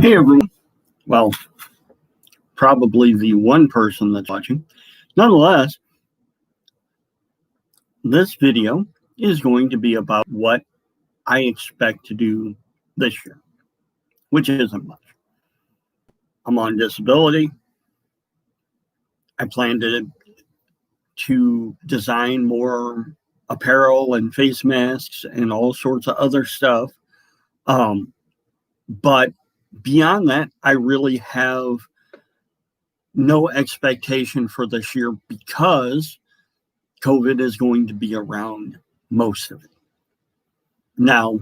Hey everyone. Well, probably the one person that's watching. Nonetheless, this video is going to be about what I expect to do this year, which isn't much. I'm on disability. I plan to design more apparel and face masks and all sorts of other stuff. But beyond that, I really have no expectation for this year because COVID is going to be around most of it. Now,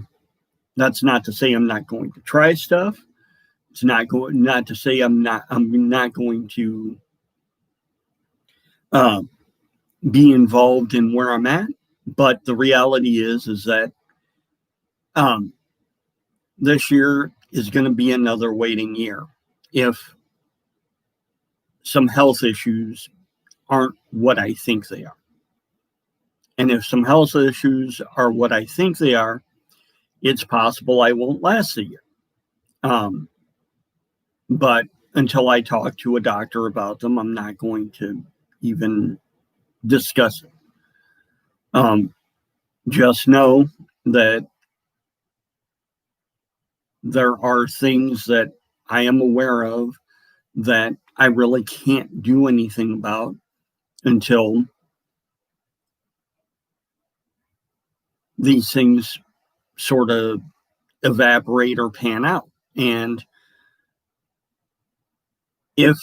that's not to say I'm not going to try stuff. It's not to say I'm not going to be involved in where I'm at. But the reality is that this year is going to be another waiting year if some health issues aren't what I think they are. And if some health issues are what I think they are, it's possible I won't last the year. But until I talk to a doctor about them, I'm not going to even discuss it. Just know that there are things that I am aware of that I really can't do anything about until these things sort of evaporate or pan out. And if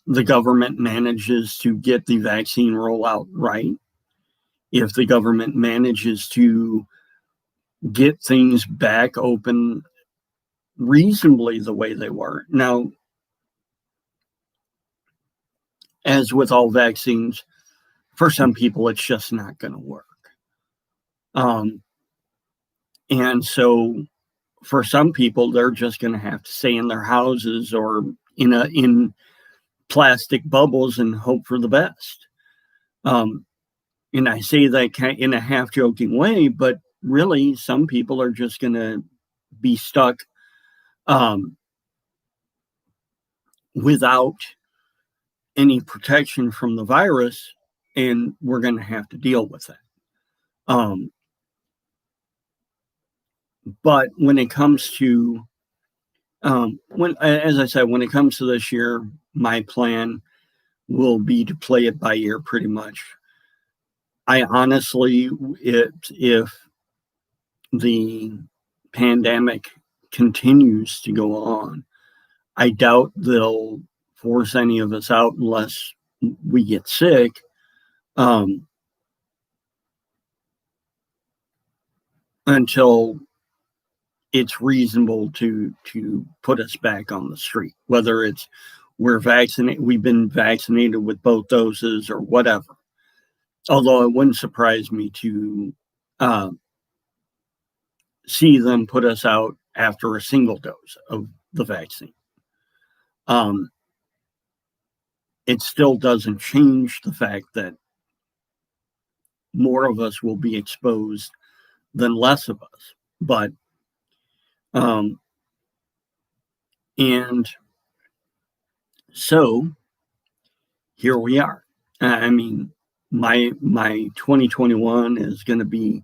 the government manages to get the vaccine rollout right, if the government manages to get things back open reasonably the way they were. Now, as with all vaccines, for some people, it's just not going to work. And so for some people, they're just going to have to stay in their houses or in plastic bubbles and hope for the best. And I say that in a half joking way, but really some people are just going to be stuck without any protection from the virus, and we're going to have to deal with that. But when it comes to as I said, when it comes to this year, my plan will be to play it by ear pretty much. I honestly, if the pandemic continues to go on, I doubt they'll force any of us out unless we get sick. Until it's reasonable to put us back on the street, whether it's we've been vaccinated with both doses or whatever. Although it wouldn't surprise me to see them put us out after a single dose of the vaccine. It still doesn't change the fact that more of us will be exposed than less of us. But and so here we are. I mean, my 2021 is going to be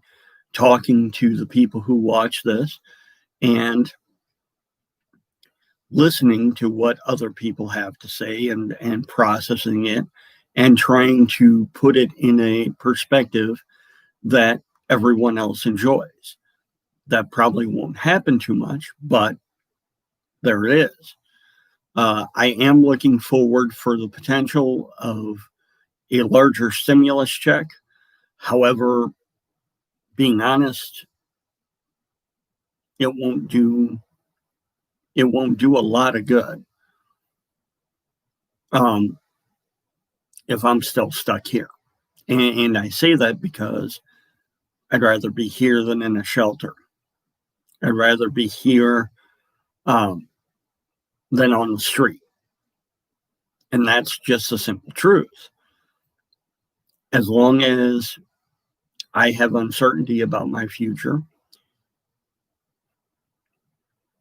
talking to the people who watch this and listening to what other people have to say and processing it and trying to put it in a perspective that everyone else enjoys. That probably won't happen too much, but there it is. I am looking forward for the potential of a larger stimulus check. However, being honest, it won't do a lot of good if I'm still stuck here. And I say that because I'd rather be here than in a shelter. I'd rather be here than on the street. And that's just the simple truth. As long as I have uncertainty about my future,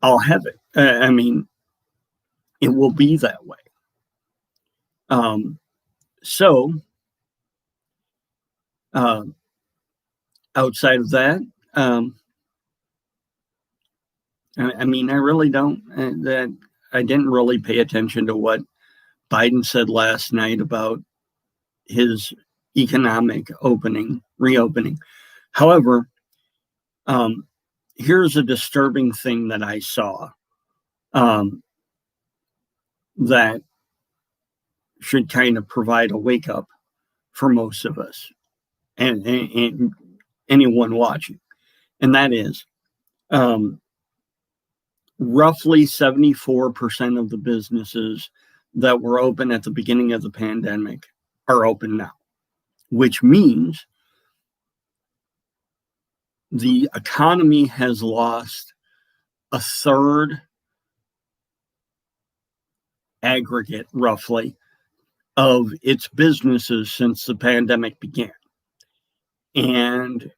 I'll have it. I mean, it will be that way. So outside of that, I mean, I really don't. That I didn't really pay attention to what Biden said last night about his economic reopening. However, here's a disturbing thing that I saw that should kind of provide a wake up for most of us and anyone watching. And that is roughly 74% of the businesses that were open at the beginning of the pandemic are open now, which means the economy has lost a third aggregate, roughly, of its businesses since the pandemic began. And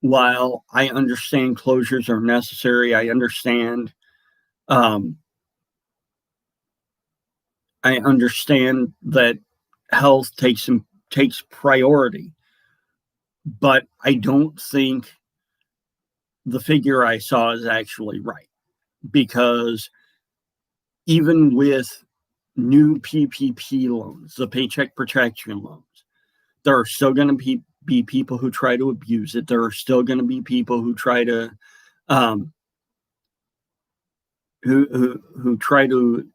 while I understand closures are necessary, I understand that health takes priority, but I don't think the figure I saw is actually right, because even with new PPP loans, the Paycheck Protection loans, there are still going to be people who try to abuse it. There are still going to be people who try to who try to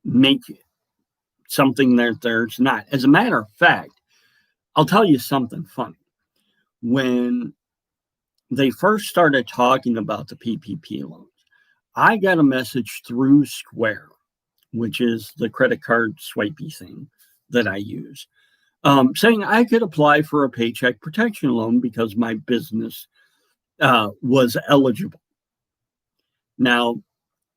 make something that there's not. As a matter of fact, I'll tell you something funny. When they first started talking about the PPP loans, I got a message through Square, which is the credit card swipey thing that I use, saying I could apply for a Paycheck Protection loan because my business was eligible. Now,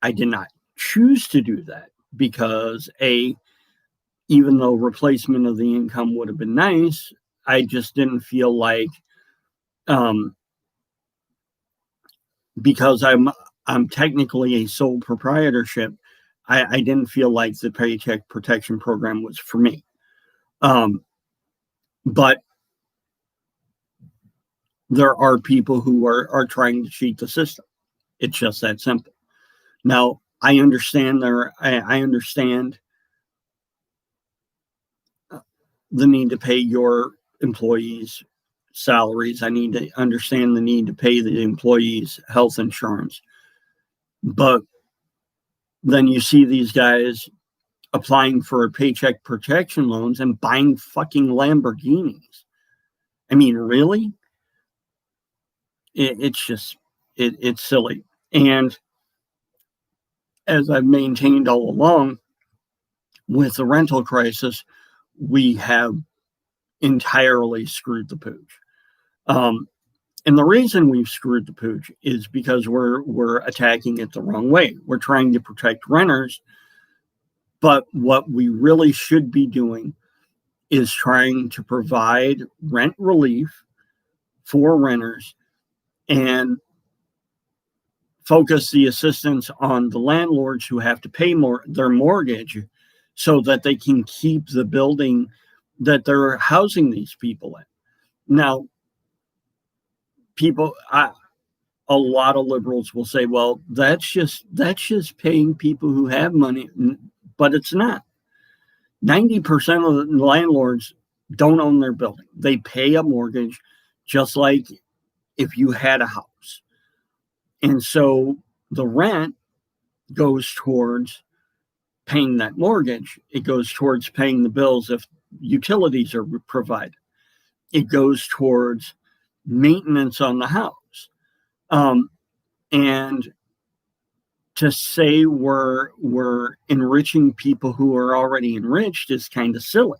I did not choose to do that because even though replacement of the income would have been nice, I just didn't feel like, because I'm technically a sole proprietorship, I didn't feel like the Paycheck Protection Program was for me. But there are people who are trying to cheat the system. It's just that simple. Now, I understand I understand the need to pay your employees salaries. I need to understand the need to pay the employees health insurance. But then you see these guys applying for Paycheck Protection loans and buying fucking Lamborghinis. I mean, really? It's silly. And as I've maintained all along, with the rental crisis, we have entirely screwed the pooch. And the reason we've screwed the pooch is because we're attacking it the wrong way. We're trying to protect renters, but what we really should be doing is trying to provide rent relief for renters and focus the assistance on the landlords who have to pay their mortgage so that they can keep the building that they're housing these people in. Now, a lot of liberals will say, well, that's just paying people who have money, but it's not. 90% of the landlords don't own their building. They pay a mortgage just like if you had a house. And so the rent goes towards paying that mortgage. It goes towards paying the bills if utilities are provided. It goes towards maintenance on the house. And to say we're enriching people who are already enriched is kind of silly.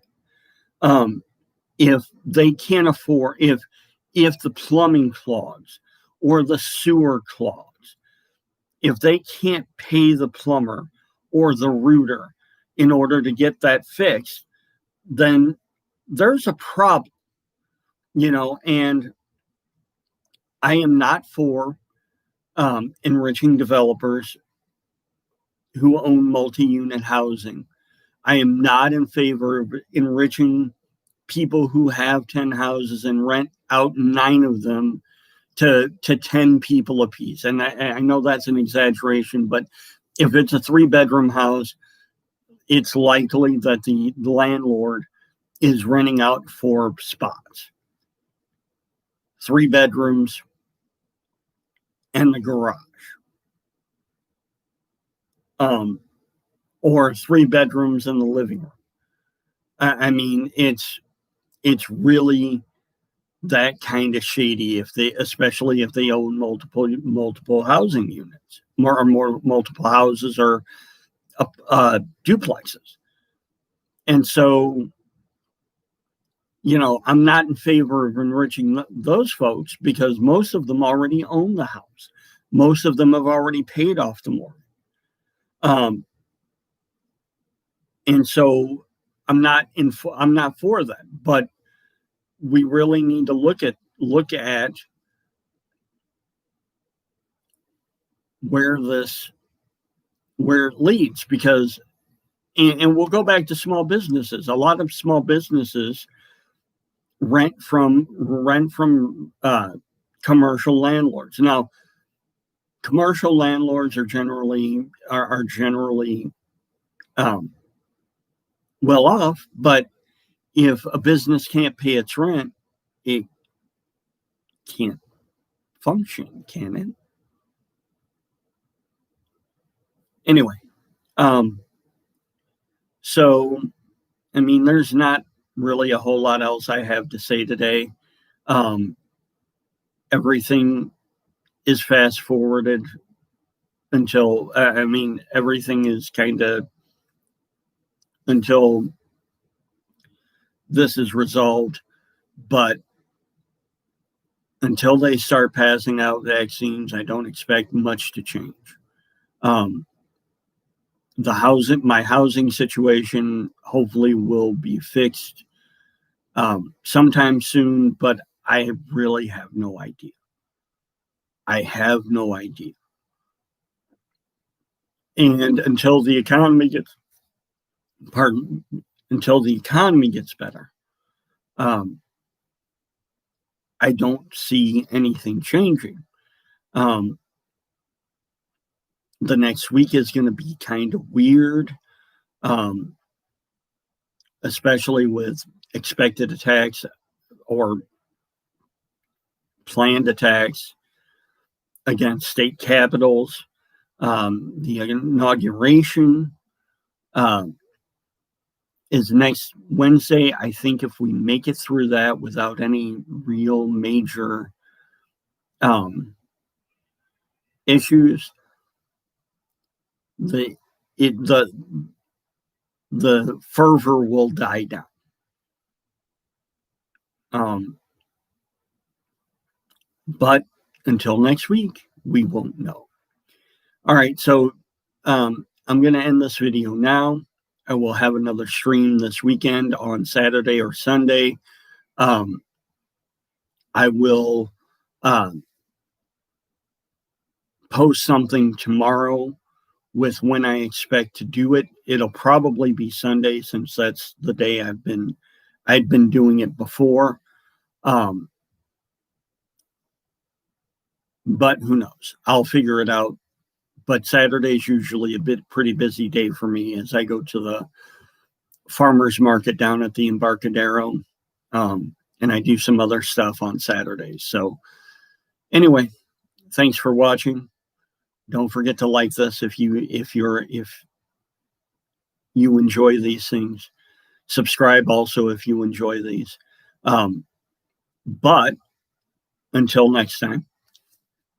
If they can't afford, if the plumbing clogs or the sewer clogs, if they can't pay the plumber or the rooter in order to get that fixed, then there's a problem, and I am not for enriching developers who own multi-unit housing. I am not in favor of enriching people who have 10 houses and rent out 9 of them to 10 people apiece. And I know that's an exaggeration, but if it's a 3-bedroom house, it's likely that the landlord is renting out 4 spots, 3 bedrooms and the garage, or 3 bedrooms and the living room. I mean, it's really that kind of shady, especially if they own multiple housing units, more multiple houses or duplexes. And so, I'm not in favor of enriching those folks, because most of them already own the house. Most of them have already paid off the mortgage. And so I'm not for that, but we really need to look at where it leads, because and we'll go back to small businesses. A lot of small businesses rent from commercial landlords. Now, commercial landlords are generally well off, but if a business can't pay its rent, it can't function, can it? Anyway, so I mean, there's not really a whole lot else I have to say today. Everything is fast forwarded until everything is kind of until this is resolved, but until they start passing out vaccines, I don't expect much to change. My housing situation hopefully will be fixed sometime soon, but I really have no idea. I have no idea. And until the economy gets better, I don't see anything changing. The next week is going to be kind of weird, especially with expected attacks or planned attacks against state capitals. The inauguration is next Wednesday. I think if we make it through that without any real major issues, the fervor will die down. But until next week, we won't know. All right, so I'm going to end this video now. I will have another stream this weekend on Saturday or Sunday. I will post something tomorrow with when I expect to do it. It'll probably be Sunday, since that's the day I'd been doing it before. But who knows? I'll figure it out. But Saturday is usually a pretty busy day for me, as I go to the farmers market down at the Embarcadero, and I do some other stuff on Saturdays. So anyway, thanks for watching. Don't forget to like this if you enjoy these things. Subscribe also if you enjoy these. But until next time,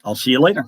I'll see you later.